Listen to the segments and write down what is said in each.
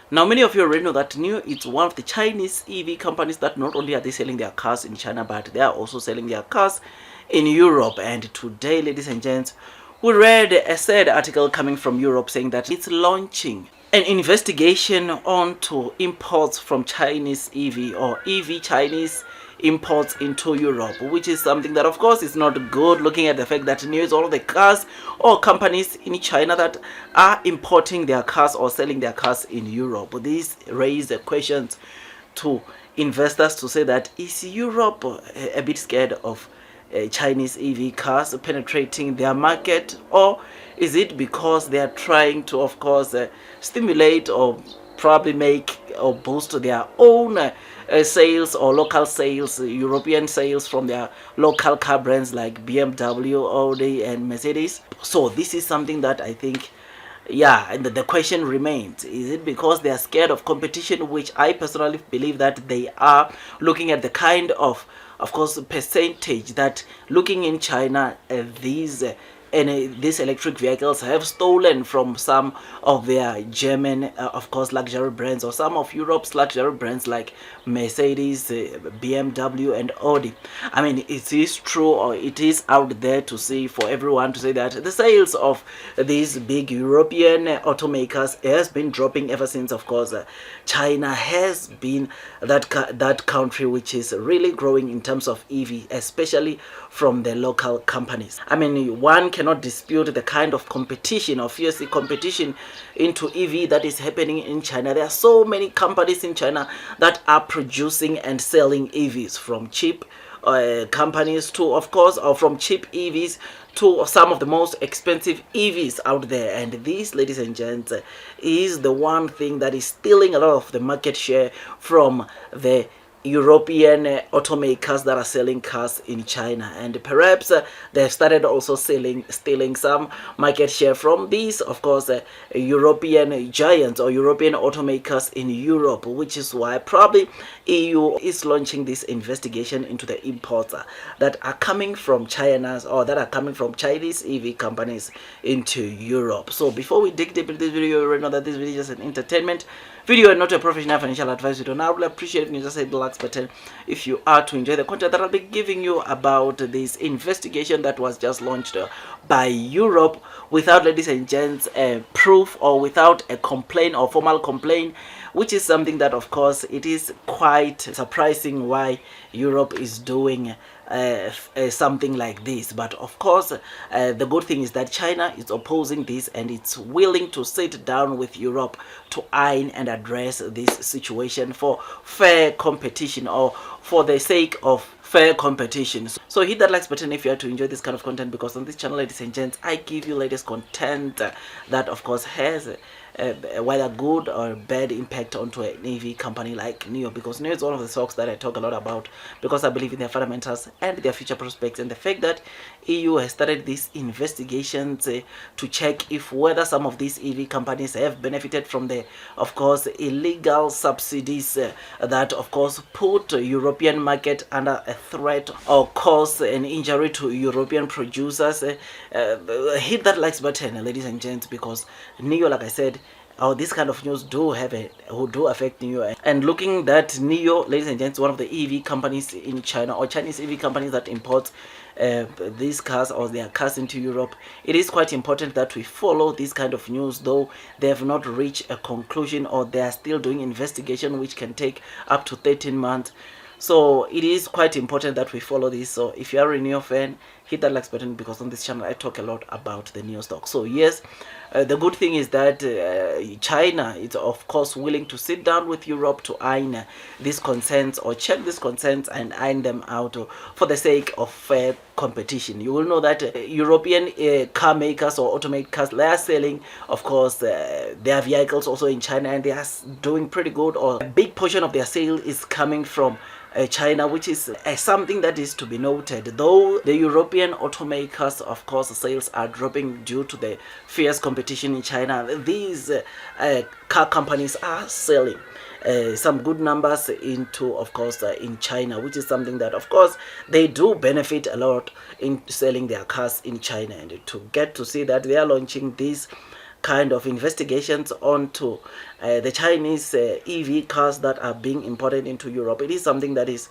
Now, many of you already know that NIO is one of the Chinese EV companies that not only are they selling their cars in China, but they are also selling their cars in Europe. And today, ladies and gents, we read a sad article coming from Europe saying that it's launching an investigation onto imports from Chinese EV or EV Chinese imports into Europe, which is something that of course is not good, looking at the fact that nearly all of the cars or companies in China that are importing their cars or selling their cars in Europe. These raise questions to investors to say that is Europe a bit scared of Chinese EV cars penetrating their market, or is it because they are trying to of course stimulate or probably make or boost their own sales or local sales, European sales from their local car brands like BMW, Audi and Mercedes? So this is something that I think, yeah, and the question remains, is it because they are scared of competition, which I personally believe that they are, looking at the kind of course percentage that looking in China these electric vehicles have stolen from some of their German of course luxury brands, or some of Europe's luxury brands like Mercedes, BMW and Audi. I mean, it is true, or it is out there to see for everyone to say that the sales of these big European automakers has been dropping ever since of course China has been that country which is really growing in terms of EV, especially from the local companies. I mean, one cannot dispute the kind of competition or fierce competition into EV that is happening in China. There are so many companies in China that are producing and selling EVs, from cheap companies to of course, or from cheap EVs to some of the most expensive EVs out there. And this, ladies and gents, is the one thing that is stealing a lot of the market share from the European automakers that are selling cars in China. And perhaps they've started also stealing some market share from these of course European giants or European automakers in Europe, which is why probably EU is launching this investigation into the imports that are coming from China's, or that are coming from Chinese EV companies into Europe. So before we dig deep into this video, you already know that this video is just an entertainment video and not a professional financial advice video. Now I would appreciate it if you just hit the like button if you are to enjoy the content that I'll be giving you about this investigation that was just launched by Europe without, ladies and gents, proof, or without a complaint or formal complaint, which is something that of course it is quite surprising why Europe is doing something like this. But of course the good thing is that China is opposing this and it's willing to sit down with Europe to iron and address this situation for fair competition, or for the sake of fair competition. So hit that like button if you are to enjoy this kind of content, because on this channel, ladies and gents, I give you latest content that of course has whether good or bad impact onto an EV company like NIO, because NIO is one of the stocks that I talk a lot about, because I believe in their fundamentals and their future prospects, and the fact that EU has started these investigations to check if whether some of these EV companies have benefited from the of course illegal subsidies that of course put European market under a threat or cause an injury to European producers. Hit that likes button, ladies and gents, because NIO, like I said, this kind of news do affect NIO. And looking that NIO, ladies and gents, one of the EV companies in China, or Chinese EV companies that import these cars or their cars into Europe, it is quite important that we follow this kind of news, though they have not reached a conclusion, or they are still doing investigation which can take up to 13 months. So it is quite important that we follow this. So if you are a NIO fan, hit that like button, because on this channel I talk a lot about the NIO stock. So yes, the good thing is that China is of course willing to sit down with Europe to iron these concerns, or check these concerns and iron them out for the sake of fair competition. You will know that European car makers or automakers, they are selling of course their vehicles also in China, and they are doing pretty good, or a big portion of their sale is coming from China, which is something that is to be noted. Though the European automakers of course sales are dropping due to the fierce competition in China, these car companies are selling some good numbers into of course in China, which is something that of course they do benefit a lot in selling their cars in China. And to get to see that they are launching these kind of investigations onto the Chinese EV cars that are being imported into Europe. It is something that is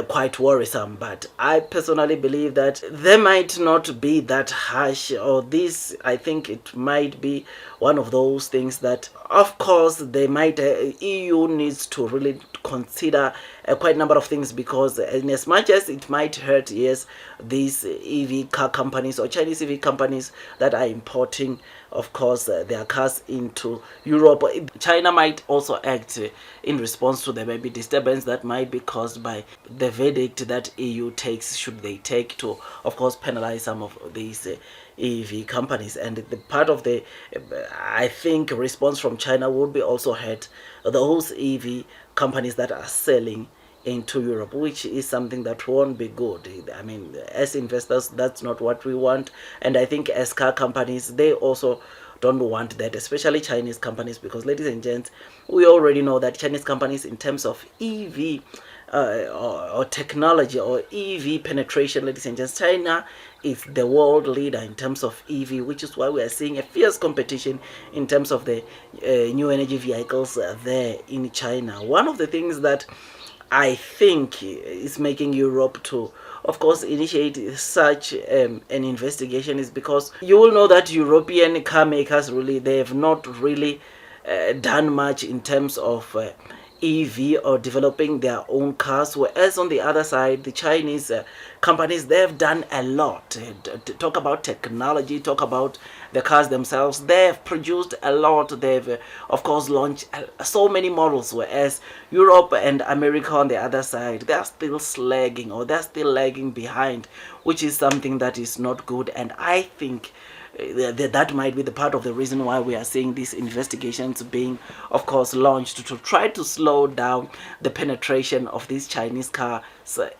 quite worrisome, but I personally believe that they might not be that harsh, or this, I think it might be one of those things that, of course, they might EU needs to really consider quite a number of things, because in as much as it might hurt, yes, these EV car companies or Chinese EV companies that are importing, of course, their cars into Europe, China might also act in response to the maybe disturbance that might be caused by the verdict that EU takes, should they take, to, of course, penalize some of these EV companies. And the part of the, I think, response from China would be also hurt those EV companies that are selling into Europe, which is something that won't be good. I mean, as investors, that's not what we want. And I think as car companies, they also don't want that, especially Chinese companies, because, ladies and gents, we already know that Chinese companies, in terms of EV or technology or EV penetration, ladies and gents, China is the world leader in terms of EV, which is why we are seeing a fierce competition in terms of the new energy vehicles there in China. One of the things that I think is making Europe to, of course, initiate such an investigation is because you will know that European car makers, really, they have not really done much in terms of EV or developing their own cars, whereas on the other side, the Chinese companies, they have done a lot. Talk about technology, talk about the cars themselves, they have produced a lot. They've of course launched so many models, whereas Europe and America on the other side, they're still slagging, or they're still lagging behind, which is something that is not good. And I think that might be the part of the reason why we are seeing these investigations being, of course, launched to try to slow down the penetration of these Chinese cars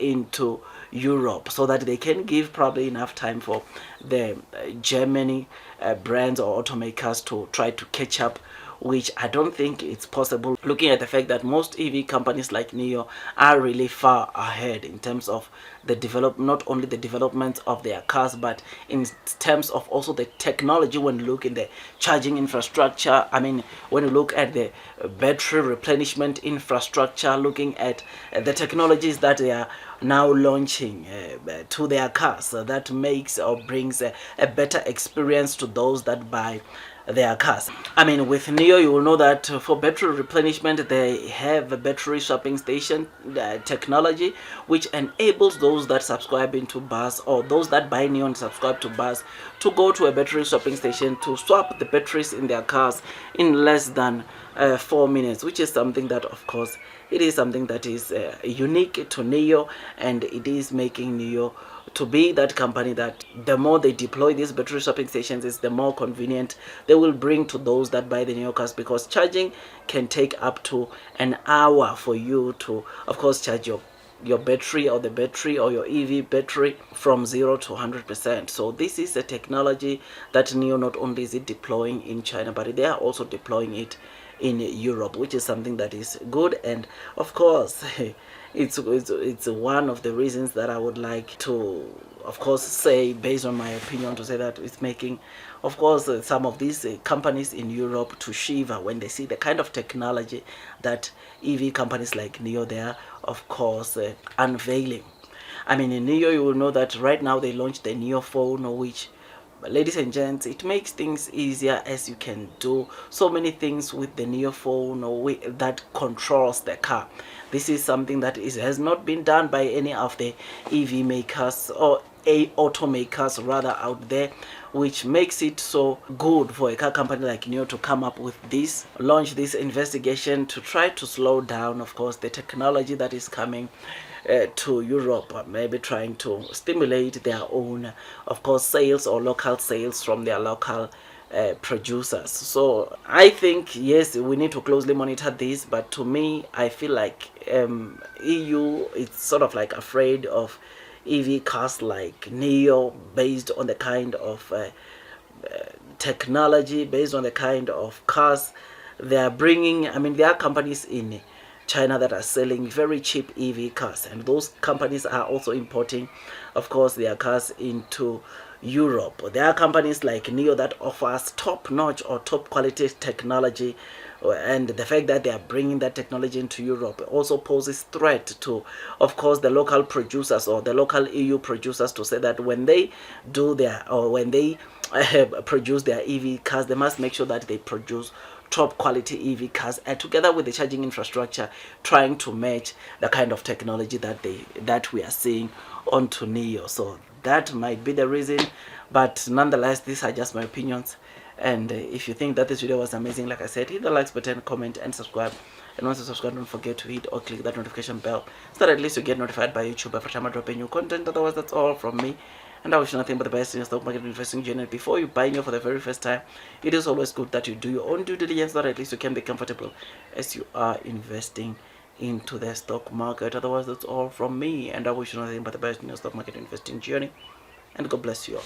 into Europe, so that they can give probably enough time for the Germany brands or automakers to try to catch up, which I don't think it's possible, looking at the fact that most EV companies like NIO are really far ahead in terms of the not only the development of their cars, but in terms of also the technology. When you look in the charging infrastructure, I mean, when you look at the battery replenishment infrastructure, looking at the technologies that they are now launching to their cars, that makes or brings a better experience to those that buy their cars. I mean, with NIO, you will know that for battery replenishment, they have a battery swapping station technology, which enables those that subscribe into bus, or those that buy NIO and subscribe to bus, to go to a battery swapping station to swap the batteries in their cars in less than 4 minutes, which is something that, of course, it is something that is unique to NIO, and it is making NIO to be that company that the more they deploy these battery swapping stations, is the more convenient they will bring to those that buy the NIO cars, because charging can take up to an hour for you to, of course, charge your battery, or the battery, or your EV battery, from 0 to 100%. So this is a technology that NIO not only is it deploying in China, but they are also deploying it in Europe, which is something that is good. And of course, it's one of the reasons that I would like to, of course, say, based on my opinion, to say that it's making, of course, some of these companies in Europe to shiver when they see the kind of technology that EV companies like NIO, they are, of course, unveiling. I mean, in NIO, you will know that right now they launched the NIO phone, which, ladies and gents, it makes things easier, as you can do so many things with the NIO phone, or that controls the car. This is something that has not been done by any of the EV makers, or automakers rather, out there, which makes it so good for a car company like NIO to come up with this, launch this investigation to try to slow down, of course, the technology that is coming to Europe, maybe trying to stimulate their own, of course, sales, or local sales from their local producers. So I think, yes, we need to closely monitor this, but to me, I feel like EU is sort of like afraid of EV cars like NIO, based on the kind of technology, based on the kind of cars they are bringing. I mean, there are companies in China that are selling very cheap EV cars, and those companies are also importing, of course, their cars into Europe. There are companies like NEO that offers top-notch or top quality technology, and the fact that they are bringing that technology into Europe also poses threat to, of course, the local producers or the local EU producers, to say that when they do their, or when they produce their EV cars, they must make sure that they produce top quality EV cars, and together with the charging infrastructure, trying to match the kind of technology that we are seeing onto NEO. So that might be the reason, but nonetheless, these are just my opinions. And if you think that this video was amazing, like I said, hit the likes button, comment, and subscribe. And once you subscribe, don't forget to hit or click that notification bell, so that at least you get notified by YouTube every time I drop a new content. Otherwise, that's all from me, and I wish you nothing but the best in your stock market investing journey. Before you buy new for the very first time, it is always good that you do your own due diligence, so that at least you can be comfortable as you are investing into the stock market. Otherwise, that's all from me, and I wish you nothing but the best in your stock market investing journey, and God bless you all.